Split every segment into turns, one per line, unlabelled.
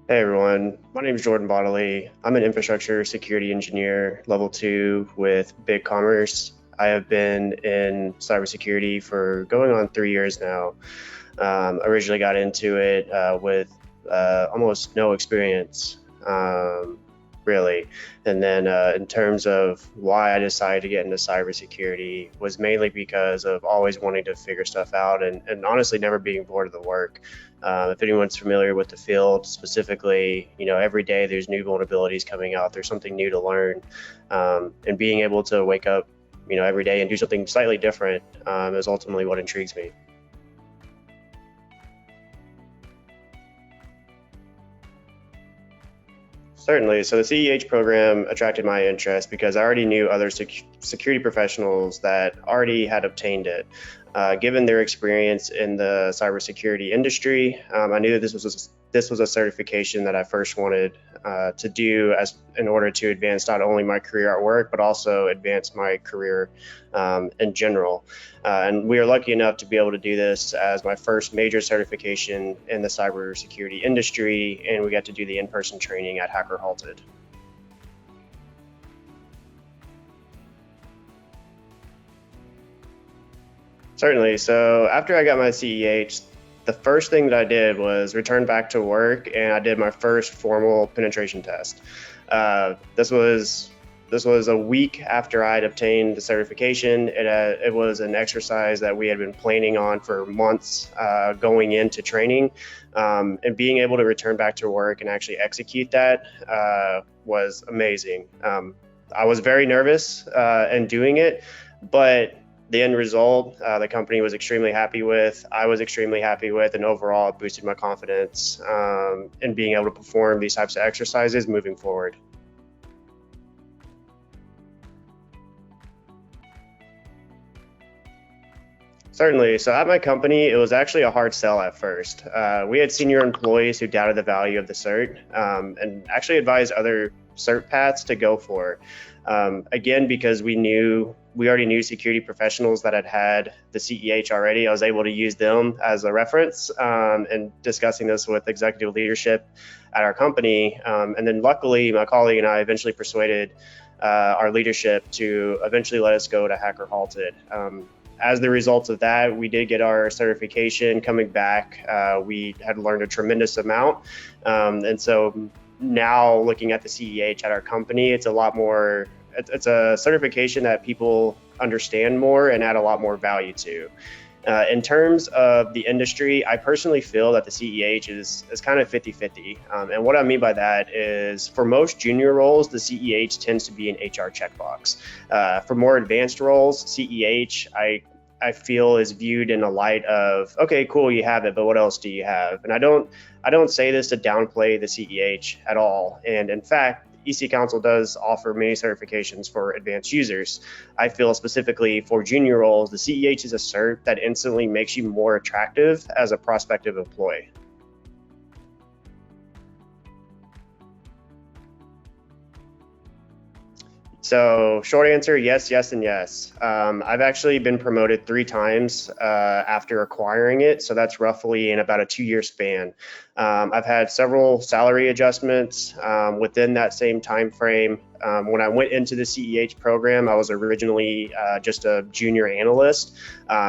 Hey everyone, my name is Jordan Bodily. I'm an infrastructure security engineer, level 2 with BigCommerce. I have been in cybersecurity for going on 3 years now. Originally got into it with almost no experience, really. And then in terms of why I decided to get into cybersecurity was mainly because of always wanting to figure stuff out and honestly never being bored of the work. If anyone's familiar with the field specifically, every day there's new vulnerabilities coming out. There's something new to learn, and being able to wake up, every day and do something slightly different is ultimately what intrigues me. Certainly. So the CEH program attracted my interest because I already knew other security professionals that already had obtained it. Given their experience in the cybersecurity industry, I knew that this was a certification that I first wanted to do as in order to advance not only my career at work but also advance my career in general. And we are lucky enough to be able to do this as my first major certification in the cybersecurity industry, and we got to do the in-person training at Hacker Halted. Certainly. So after I got my CEH, the first thing that I did was return back to work, and I did my first formal penetration test. Uh, this was this was a week after I'd obtained the certification. It was an exercise that we had been planning on for months going into training, and being able to return back to work and actually execute that was amazing. I was very nervous in doing it, but the end result, the company was extremely happy with. I was extremely happy with, and overall, it boosted my confidence in being able to perform these types of exercises moving forward. Certainly. So at my company, it was actually a hard sell at first. We had senior employees who doubted the value of the cert and actually advised other cert paths to go for. Again, because we already knew security professionals that had the CEH already. I was able to use them as a reference and discussing this with executive leadership at our company. And then luckily, my colleague and I eventually persuaded our leadership to eventually let us go to Hacker Halted. As the result of that, we did get our certification. Coming back, we had learned a tremendous amount. And so now looking at the CEH at our company, it's a lot more, it's a certification that people understand more and add a lot more value to. In terms of the industry, I personally feel that the CEH is kind of 50-50. And what I mean by that is for most junior roles, the CEH tends to be an HR checkbox. For more advanced roles, CEH, I feel is viewed in a light of, okay, cool, you have it, but what else do you have? And I don't say this to downplay the CEH at all. And in fact, EC Council does offer many certifications for advanced users. I feel specifically for junior roles, the CEH is a cert that instantly makes you more attractive as a prospective employee. So, short answer, yes, yes, and yes. I've actually been promoted 3 times after acquiring it, so that's roughly in about a 2-year span. I've had several salary adjustments within that same time frame. When I went into the CEH program, I was originally just a junior analyst.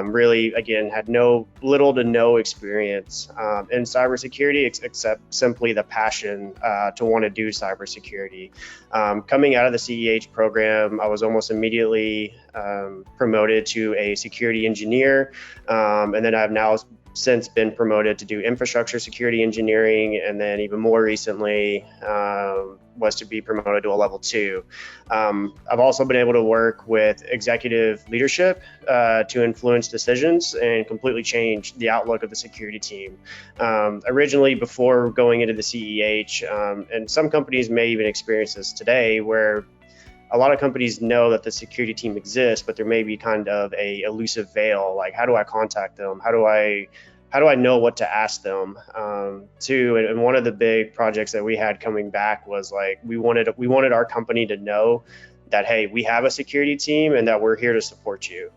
Really, again, had little to no experience in cybersecurity except simply the passion to want to do cybersecurity. Coming out of the CEH program, I was almost immediately promoted to a security engineer, and then I've now since been promoted to do infrastructure security engineering, and then even more recently was to be promoted to a level 2. I've also been able to work with executive leadership to influence decisions and completely change the outlook of the security team. Originally, before going into the CEH, and some companies may even experience this today, where a lot of companies know that the security team exists, but there may be kind of a elusive veil. Like, how do I contact them? How do I know what to ask them? Too, and one of the big projects that we had coming back was like we wanted our company to know that, hey, we have a security team and that we're here to support you.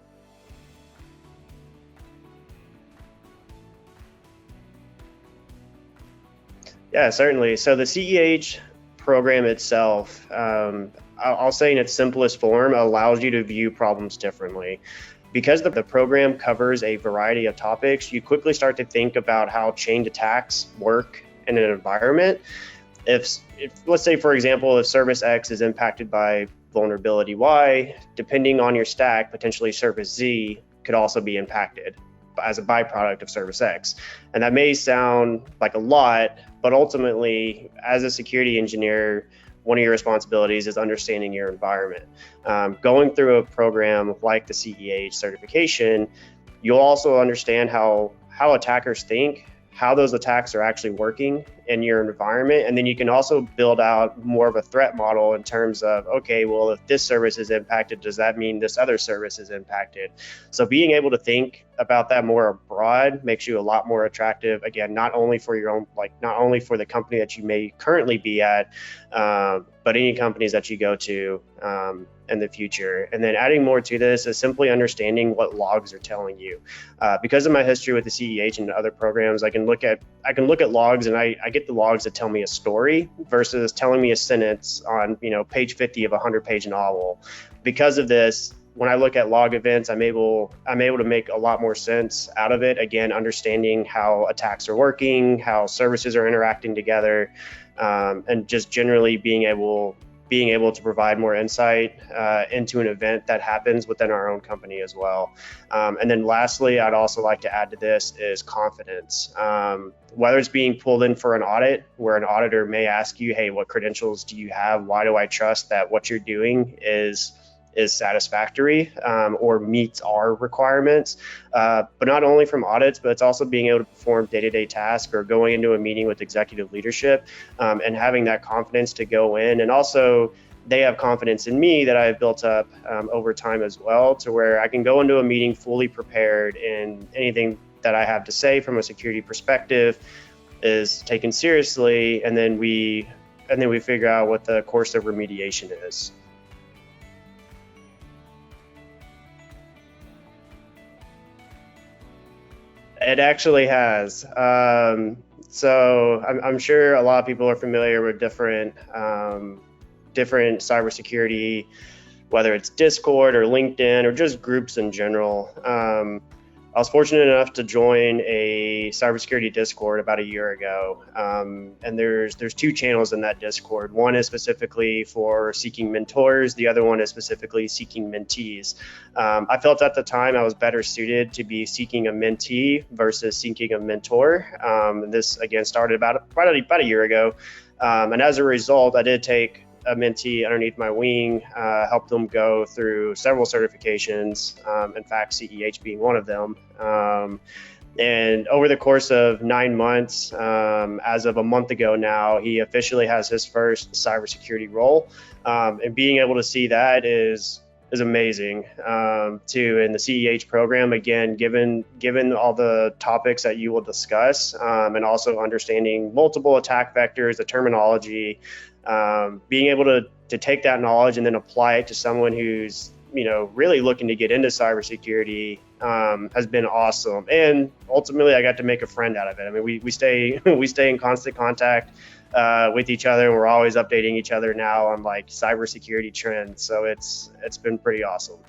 Yeah, certainly. So the CEH program itself, I'll say in its simplest form, allows you to view problems differently. Because the program covers a variety of topics, you quickly start to think about how chained attacks work in an environment. If let's say, for example, if service X is impacted by vulnerability Y, depending on your stack, potentially service Z could also be impacted as a byproduct of service X. And that may sound like a lot, but ultimately, as a security engineer, one of your responsibilities is understanding your environment. Going through a program like the CEH certification, you'll also understand how attackers think, how those attacks are actually working in your environment. And then you can also build out more of a threat model in terms of, okay, well, if this service is impacted, does that mean this other service is impacted? So being able to think about that more abroad makes you a lot more attractive. Again, not only for your own, not only for the company that you may currently be at, but any companies that you go to in the future. And then adding more to this is simply understanding what logs are telling you. Because of my history with the CEH and other programs, I can look at logs, and I get the logs that tell me a story versus telling me a sentence on page 50 of a 100-page novel. Because of this, when I look at log events, I'm able to make a lot more sense out of it. Again, understanding how attacks are working, how services are interacting together, and just generally being able to provide more insight into an event that happens within our own company as well. And then lastly, I'd also like to add to this is confidence. Whether it's being pulled in for an audit where an auditor may ask you, hey, what credentials do you have? Why do I trust that what you're doing is satisfactory or meets our requirements, but not only from audits, but it's also being able to perform day-to-day tasks or going into a meeting with executive leadership and having that confidence to go in. And also they have confidence in me that I've built up over time as well, to where I can go into a meeting fully prepared, and anything that I have to say from a security perspective is taken seriously, and then we figure out what the course of remediation is. It actually has. So I'm sure a lot of people are familiar with different cybersecurity, whether it's Discord or LinkedIn or just groups in general. I was fortunate enough to join a cybersecurity Discord about a year ago, and there's two channels in that Discord. One is specifically for seeking mentors. The other one is specifically seeking mentees. I felt at the time I was better suited to be seeking a mentee versus seeking a mentor. This again started about a year ago, and as a result, I did take a mentee underneath my wing, helped them go through several certifications, in fact, CEH being one of them. And over the course of 9 months, as of a month ago now, he officially has his first cybersecurity role. And being able to see that is amazing too. In the CEH program, again, given all the topics that you will discuss, and also understanding multiple attack vectors, the terminology, being able to take that knowledge and then apply it to someone who's really looking to get into cybersecurity has been awesome. And ultimately, I got to make a friend out of it. I mean, we stay in constant contact with each other, and we're always updating each other now on cybersecurity trends. So it's been pretty awesome.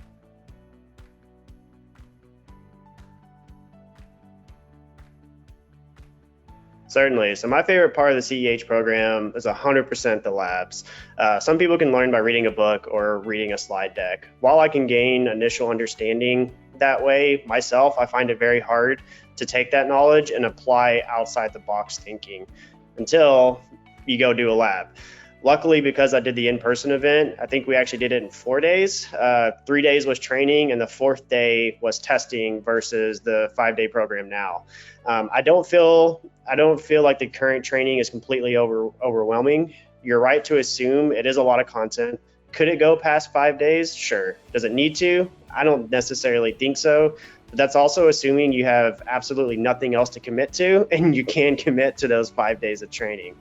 Certainly. So my favorite part of the CEH program is 100% the labs. Some people can learn by reading a book or reading a slide deck. While I can gain initial understanding that way, myself, I find it very hard to take that knowledge and apply outside the box thinking until you go do a lab. Luckily, because I did the in-person event, I think we actually did it in 4 days. 3 days was training, and the 4th day was testing versus the 5-day program now. I don't feel like the current training is completely overwhelming. You're right to assume it is a lot of content. Could it go past 5 days? Sure. Does it need to? I don't necessarily think so. But that's also assuming you have absolutely nothing else to commit to, and you can commit to those 5 days of training.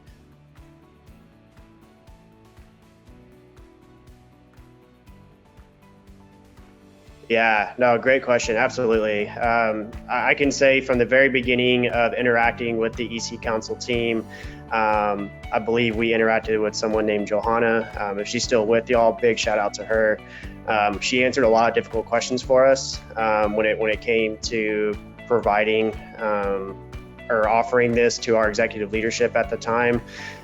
Yeah, no, great question. Absolutely. I can say from the very beginning of interacting with the EC Council team, I believe we interacted with someone named Johanna. If she's still with y'all, big shout out to her. She answered a lot of difficult questions for us when it came to providing or offering this to our executive leadership at the time.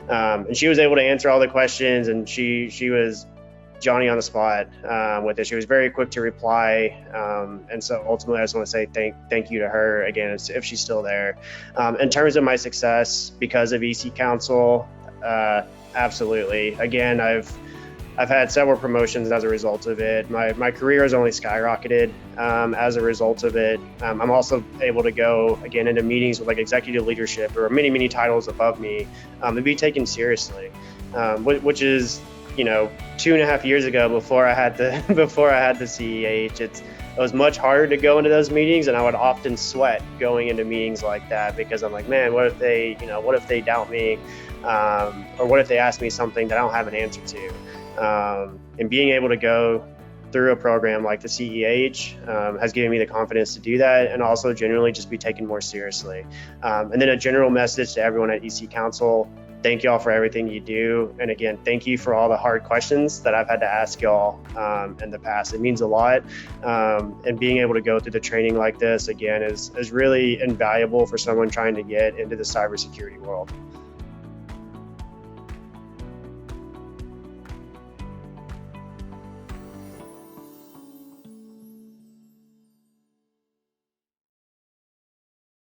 And she was able to answer all the questions, and she was Johnny on the spot with it. She was very quick to reply. And so ultimately, I just want to say thank you to her again, if she's still there. In terms of my success because of EC Council, absolutely. Again, I've had several promotions as a result of it. My career has only skyrocketed as a result of it. I'm also able to go again into meetings with like executive leadership or many titles above me and be taken seriously, which is 2.5 years ago before I had the CEH. It was much harder to go into those meetings, and I would often sweat going into meetings like that because I'm like, man, what if they doubt me, or what if they ask me something that I don't have an answer to? And being able to go through a program like the CEH has given me the confidence to do that, and also generally just be taken more seriously. And then a general message to everyone at EC Council: thank y'all for everything you do. And again, thank you for all the hard questions that I've had to ask y'all in the past. It means a lot. And being able to go through the training like this again is really invaluable for someone trying to get into the cybersecurity world.